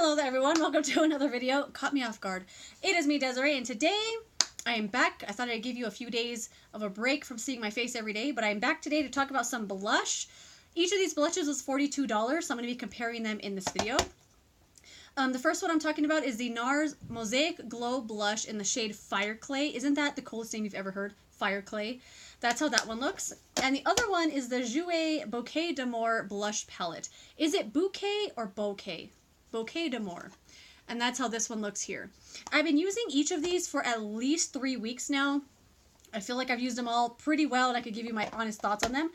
Hello there everyone, welcome to another video. Caught me off guard. It is me, Desiree, and today I am back. I thought I'd give you a few days of a break from seeing my face every day, but I'm back today to talk about some blush. Each of these blushes was $42, so I'm going to be comparing them in this video. The first one I'm talking about is the Nars Mosaic Glow Blush in the shade Fire Clay. Isn't that the coolest name you've ever heard? Fire Clay. That's how that one looks. And the other one is the JOUER Bouquet d'Amour Blush Palette. Is it bouquet or bouquet? Bouquet d'Amour. And that's how this one looks here. I've been using each of these for at least 3 weeks now. I feel like I've used them all pretty well and I could give you my honest thoughts on them.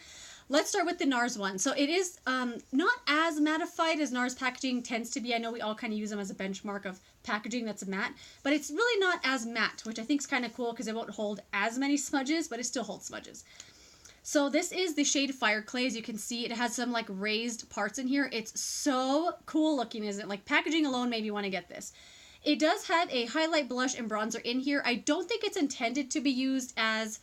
Let's start with the Nars one. So it is not as mattified as Nars packaging tends to be. I know we all kind of use them as a benchmark of packaging that's matte, but it's really not as matte, which I think is kind of cool because it won't hold as many smudges, but it still holds smudges. So this is the shade Fire Clay. As you can see, it has some like raised parts in here. It's so cool looking, isn't it? Like packaging alone made me want to get this. It does have a highlight, blush, and bronzer in here. I don't think it's intended to be used as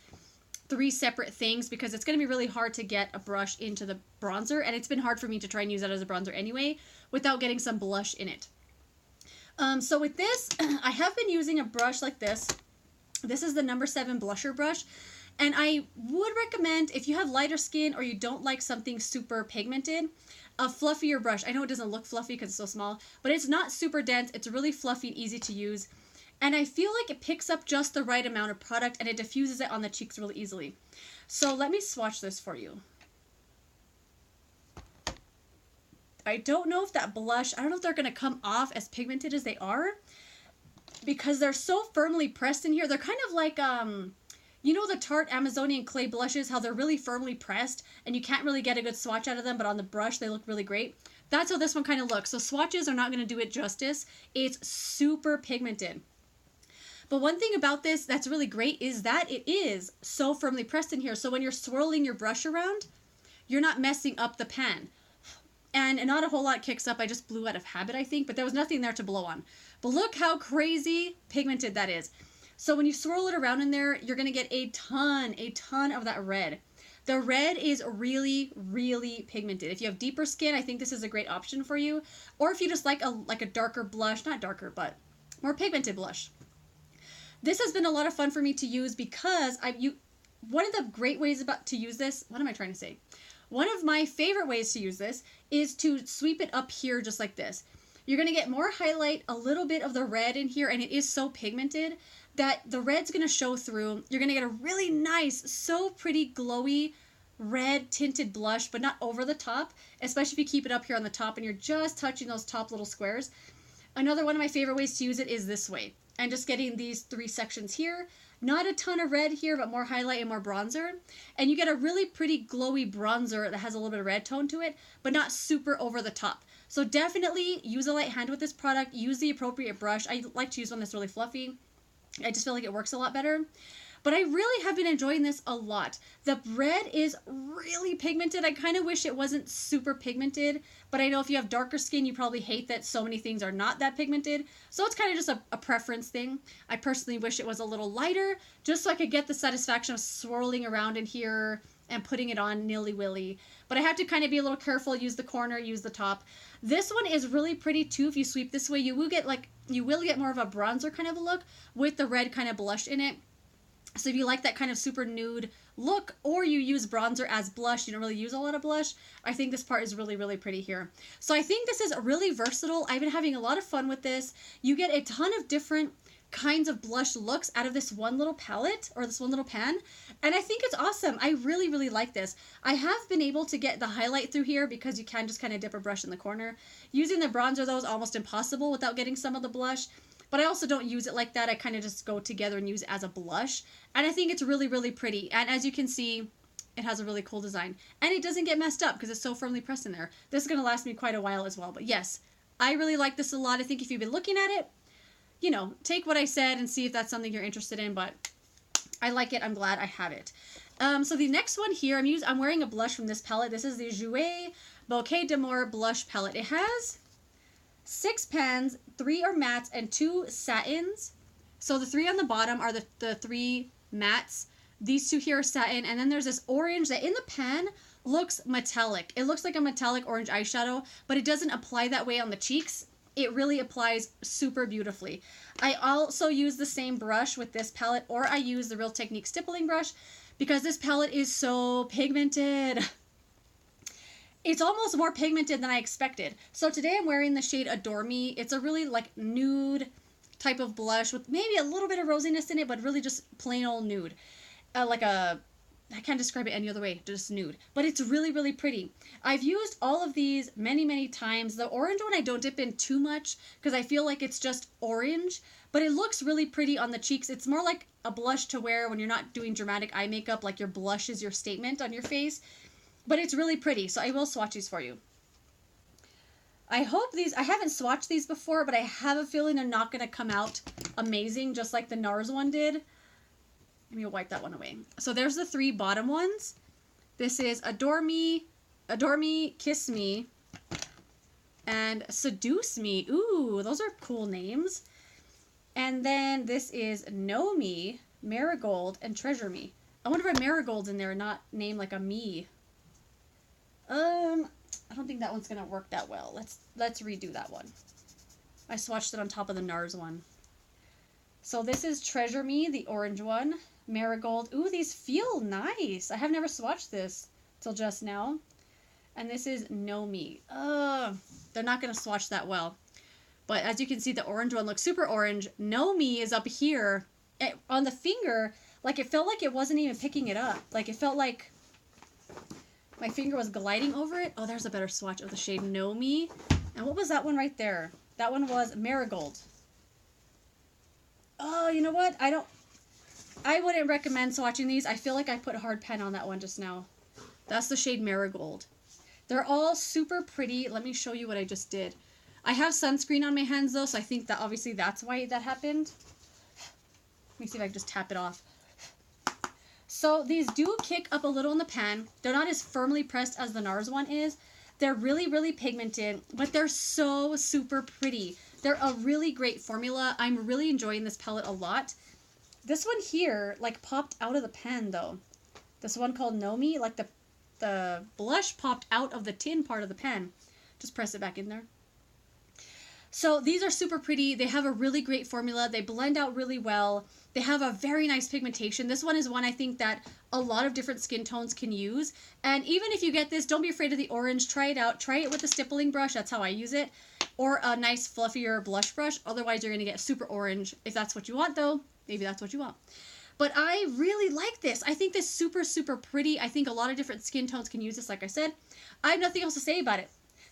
3 separate things because it's going to be really hard to get a brush into the bronzer, and it's been hard for me to try and use that as a bronzer anyway without getting some blush in it. So with this, I have been using a brush like this. This is the number 7 blusher brush, and I would recommend if you have lighter skin or you don't like something super pigmented, a fluffier brush. I know it doesn't look fluffy because it's so small, but it's not super dense. It's really fluffy and easy to use. And I feel like it picks up just the right amount of product and it diffuses it on the cheeks really easily. So let me swatch this for you. I don't know if that blush, I don't know if they're going to come off as pigmented as they are because they're so firmly pressed in here. They're kind of like, you know the Tarte Amazonian clay blushes, how they're really firmly pressed and you can't really get a good swatch out of them, but on the brush they look really great. That's how this one kind of looks. So swatches are not going to do it justice. It's super pigmented. But one thing about this that's really great is that it is so firmly pressed in here. So when you're swirling your brush around, you're not messing up the pan. And not a whole lot kicks up. I just blew out of habit, I think, but there was nothing there to blow on. But look how crazy pigmented that is. So when you swirl it around in there, you're going to get a ton of that red. The red is really, really pigmented. If you have deeper skin, I think this is a great option for you. Or if you just like a darker blush, not darker, but more pigmented blush. This has been a lot of fun for me to use because one of the great ways to use this, what am I trying to say? One of my favorite ways to use this is to sweep it up here just like this. You're going to get more highlight, a little bit of the red in here, and it is so pigmented that the red's going to show through. You're going to get a really nice, so pretty glowy red tinted blush, but not over the top, especially if you keep it up here on the top and you're just touching those top little squares. Another one of my favorite ways to use it is this way. And just getting these 3 sections here. Not a ton of red here, but more highlight and more bronzer. And you get a really pretty glowy bronzer that has a little bit of red tone to it, but not super over the top. So definitely use a light hand with this product. Use the appropriate brush. I like to use one that's really fluffy. I just feel like it works a lot better. But I really have been enjoying this a lot. The red is really pigmented. I kind of wish it wasn't super pigmented, but I know if you have darker skin, you probably hate that so many things are not that pigmented. So it's kind of just a preference thing. I personally wish it was a little lighter, just so I could get the satisfaction of swirling around in here and putting it on nilly-willy. But I have to kind of be a little careful, use the corner, use the top. This one is really pretty too. If you sweep this way, you will get more of a bronzer kind of a look with the red kind of blush in it. So if you like that kind of super nude look, or you use bronzer as blush, you don't really use a lot of blush, I think this part is really, really pretty here. So I think this is really versatile. I've been having a lot of fun with this. You get a ton of different kinds of blush looks out of this one little palette, or this one little pan, and I think it's awesome. I really, really like this. I have been able to get the highlight through here because you can just kind of dip a brush in the corner. Using the bronzer, though, is almost impossible without getting some of the blush. But I also don't use it like that. I kind of just go together and use it as a blush. And I think it's really, really pretty. And as you can see, it has a really cool design. And it doesn't get messed up because it's so firmly pressed in there. This is going to last me quite a while as well. But yes, I really like this a lot. I think if you've been looking at it, you know, take what I said and see if that's something you're interested in. But I like it. I'm glad I have it. So the next one here, I'm wearing a blush from this palette. This is the JOUER Bouquet d'Amour Blush Palette. It has 6 pans, 3 are mattes, and 2 satins. So the 3 on the bottom are the 3 mattes. These 2 here are satin, and then there's this orange that in the pan looks metallic. It looks like a metallic orange eyeshadow, but it doesn't apply that way on the cheeks. It really applies super beautifully. I also use the same brush with this palette, or I use the Real Technique stippling brush because this palette is so pigmented. It's almost more pigmented than I expected. So today I'm wearing the shade Adore Me. It's a really like nude type of blush with maybe a little bit of rosiness in it, but really just plain old nude. I can't describe it any other way, just nude. But it's really, really pretty. I've used all of these many, many times. The orange one I don't dip in too much because I feel like it's just orange, but it looks really pretty on the cheeks. It's more like a blush to wear when you're not doing dramatic eye makeup, like your blush is your statement on your face. But it's really pretty, so I will swatch these for you. I haven't swatched these before, but I have a feeling they're not going to come out amazing, just like the Nars one did. Let me wipe that one away. So there's the 3 bottom ones. This is Adore Me, Kiss Me, and Seduce Me. Ooh, those are cool names. And then this is Know Me, Marigold, and Treasure Me. I wonder if Marigold's in there and not named like a me. I don't think that one's gonna work that well. Let's redo that one. I swatched it on top of the Nars one. So this is Treasure Me, the orange one. Marigold. Ooh, these feel nice. I have never swatched this till just now. And this is Know Me. They're not gonna swatch that well. But as you can see, the orange one looks super orange. Know Me is up here on the finger. Like it felt like it wasn't even picking it up. Like it felt like my finger was gliding over it. Oh, there's a better swatch of the shade Know Me. And what was that one right there? That one was Marigold. Oh, you know what? I wouldn't recommend swatching these. I feel like I put hard pen on that one just now. That's the shade Marigold. They're all super pretty. Let me show you what I just did. I have sunscreen on my hands though, so I think that obviously that's why that happened. Let me see if I can just tap it off. So these do kick up a little in the pan. They're not as firmly pressed as the Nars one is. They're really, really pigmented, but they're so super pretty. They're a really great formula. I'm really enjoying this palette a lot. This one here, like, popped out of the pan, though. This one called Know Me, like, the blush popped out of the tin part of the pan. Just press it back in there. So these are super pretty. They have a really great formula. They blend out really well. They have a very nice pigmentation. This one is one I think that a lot of different skin tones can use. And even if you get this, don't be afraid of the orange. Try it out. Try it with the stippling brush. That's how I use it. Or a nice fluffier blush brush. Otherwise, you're going to get super orange. If that's what you want, though, maybe that's what you want. But I really like this. I think this is super, super pretty. I think a lot of different skin tones can use this, like I said. I have nothing else to say about it.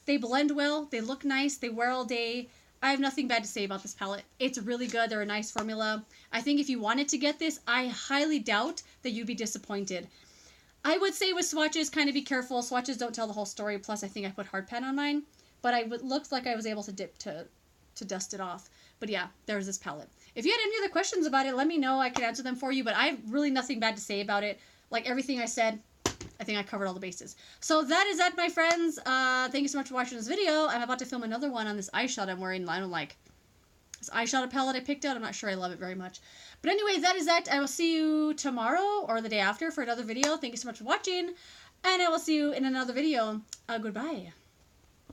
They blend well. They look nice. They wear all day. I have nothing bad to say about this palette. It's really good. They're a nice formula. I think if you wanted to get this, I highly doubt that you'd be disappointed. I would say with swatches, kind of be careful. Swatches don't tell the whole story. Plus, I think I put hard pen on mine. But it looks like I was able to dip to dust it off. But yeah, there's this palette. If you had any other questions about it, let me know. I can answer them for you. But I have really nothing bad to say about it. Like everything I said, I think I covered all the bases. So that is that, my friends. Thank you so much for watching this video. I'm about to film another one on this eyeshadow I'm wearing. I don't like this eyeshadow palette I picked out. I'm not sure I love it very much. But anyway, that is that. I will see you tomorrow or the day after for another video. Thank you so much for watching. And I will see you in another video. Goodbye.